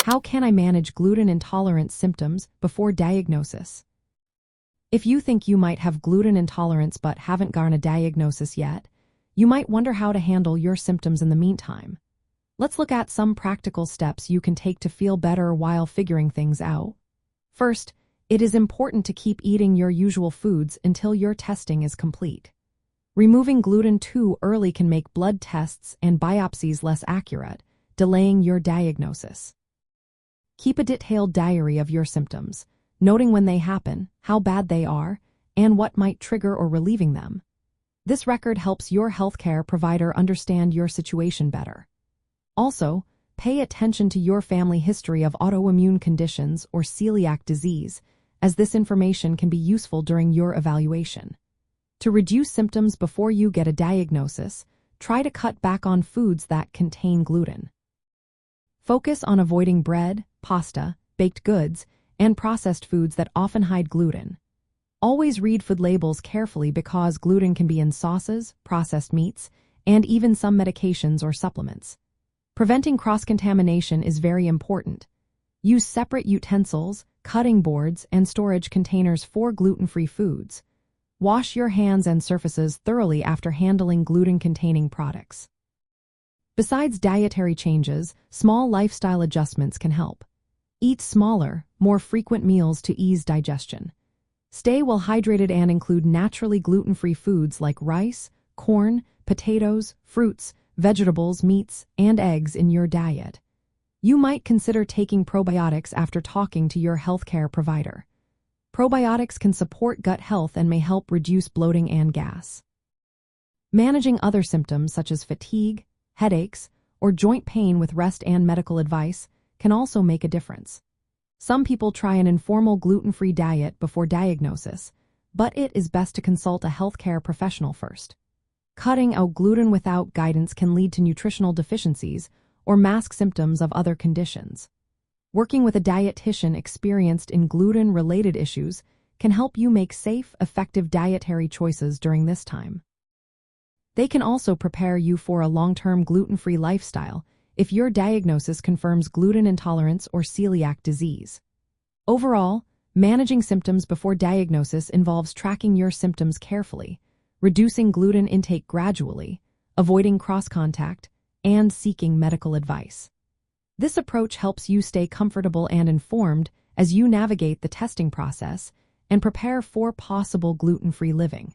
How can I manage gluten intolerance symptoms before diagnosis? If you think you might have gluten intolerance but haven't gotten a diagnosis yet, you might wonder how to handle your symptoms in the meantime. Let's look at some practical steps you can take to feel better while figuring things out. First, it is important to keep eating your usual foods until your testing is complete. Removing gluten too early can make blood tests and biopsies less accurate, delaying your diagnosis. Keep a detailed diary of your symptoms, noting when they happen, how bad they are, and what might trigger or relieving them. This record helps your healthcare provider understand your situation better. Also, pay attention to your family history of autoimmune conditions or celiac disease, as this information can be useful during your evaluation. To reduce symptoms before you get a diagnosis, try to cut back on foods that contain gluten. Focus on avoiding bread, pasta, baked goods, and processed foods that often hide gluten. Always read food labels carefully because gluten can be in sauces, processed meats, and even some medications or supplements. Preventing cross-contamination is very important. Use separate utensils, cutting boards, and storage containers for gluten-free foods. Wash your hands and surfaces thoroughly after handling gluten-containing products. Besides dietary changes, small lifestyle adjustments can help. Eat smaller, more frequent meals to ease digestion. Stay well hydrated and include naturally gluten-free foods like rice, corn, potatoes, fruits, vegetables, meats, and eggs in your diet. You might consider taking probiotics after talking to your healthcare provider. Probiotics can support gut health and may help reduce bloating and gas. Managing other symptoms such as fatigue, headaches, or joint pain with rest and medical advice can also make a difference. Some people try an informal gluten-free diet before diagnosis, but it is best to consult a healthcare professional first. Cutting out gluten without guidance can lead to nutritional deficiencies or mask symptoms of other conditions. Working with a dietitian experienced in gluten-related issues can help you make safe, effective dietary choices during this time. They can also prepare you for a long-term gluten-free lifestyle if your diagnosis confirms gluten intolerance or celiac disease. Overall, managing symptoms before diagnosis involves tracking your symptoms carefully, reducing gluten intake gradually, avoiding cross-contact, and seeking medical advice. This approach helps you stay comfortable and informed as you navigate the testing process and prepare for possible gluten-free living.